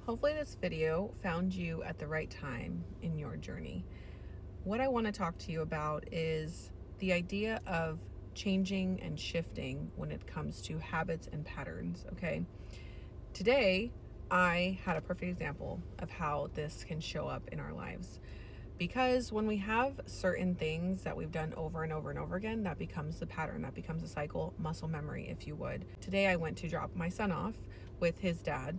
Hopefully this video found you at the right time in your journey. What I want to talk to you about is the idea of changing and shifting when it comes to habits and patterns, okay? Today, I had a perfect example of how this can show up in our lives. Because when we have certain things that we've done over and over and over again, that becomes the pattern, that becomes a cycle, muscle memory, if you would. Today, I went to drop my son off with his dad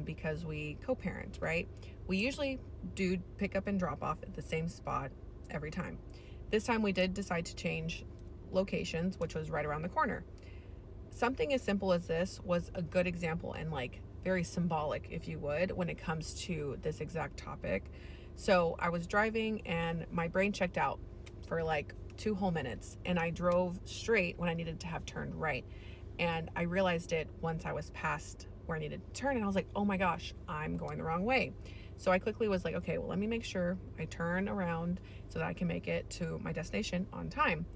because we co parent, right? We usually do pick up and drop off at the same spot every time. This time, we did decide to change locations, which was right around the corner. Something as simple as this was a good example and like very symbolic, if you would, when it comes to this exact topic. So I was driving and my brain checked out for like 2 whole minutes, and I drove straight when I needed to have turned right. And I realized it once I was past where I needed to turn, and I was like, oh my gosh, I'm going the wrong way. So I quickly was like, okay, well, let me make sure I turn around so that I can make it to my destination on time.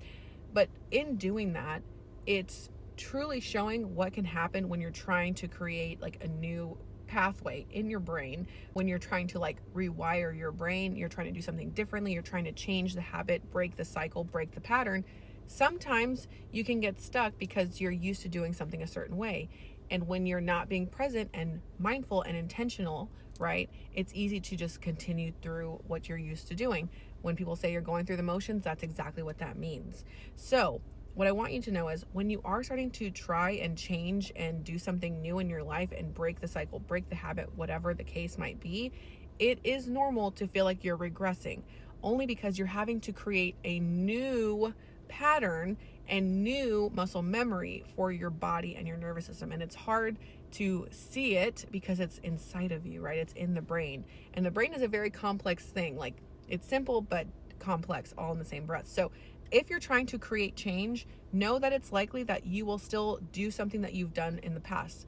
But in doing that, it's truly showing what can happen when you're trying to create like a new pathway in your brain. When you're trying to like rewire your brain, you're trying to do something differently, you're trying to change the habit, break the cycle, break the pattern. Sometimes you can get stuck because you're used to doing something a certain way. And when you're not being present and mindful and intentional, right, it's easy to just continue through what you're used to doing. When people say you're going through the motions, that's exactly what that means. So what I want you to know is when you are starting to try and change and do something new in your life and break the cycle, break the habit, whatever the case might be, it is normal to feel like you're regressing, only because you're having to create a new pattern and new muscle memory for your body and your nervous system. And it's hard to see it because it's inside of you, right? It's in the brain. And the brain is a very complex thing. Like, it's simple, but complex all in the same breath. So if you're trying to create change, know that it's likely that you will still do something that you've done in the past.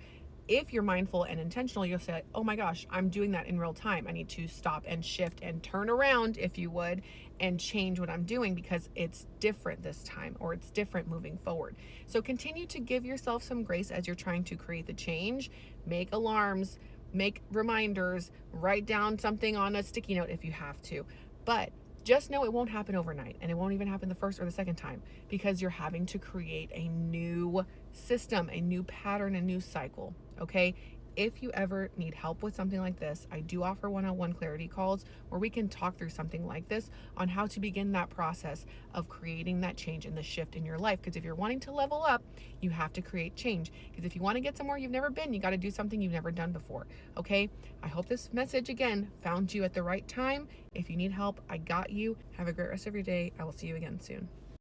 If you're mindful and intentional, you'll say, oh my gosh, I'm doing that in real time. I need to stop and shift and turn around, if you would, and change what I'm doing because it's different this time, or it's different moving forward. So continue to give yourself some grace as you're trying to create the change. Make alarms, make reminders, write down something on a sticky note if you have to. But just know it won't happen overnight, and it won't even happen the first or the second time, because you're having to create a new system, a new pattern, a new cycle, okay? If you ever need help with something like this, I do offer one-on-one clarity calls where we can talk through something like this on how to begin that process of creating that change and the shift in your life. Because if you're wanting to level up, you have to create change. Because if you want to get somewhere you've never been, you got to do something you've never done before, okay? I hope this message, again, found you at the right time. If you need help, I got you. Have a great rest of your day. I will see you again soon.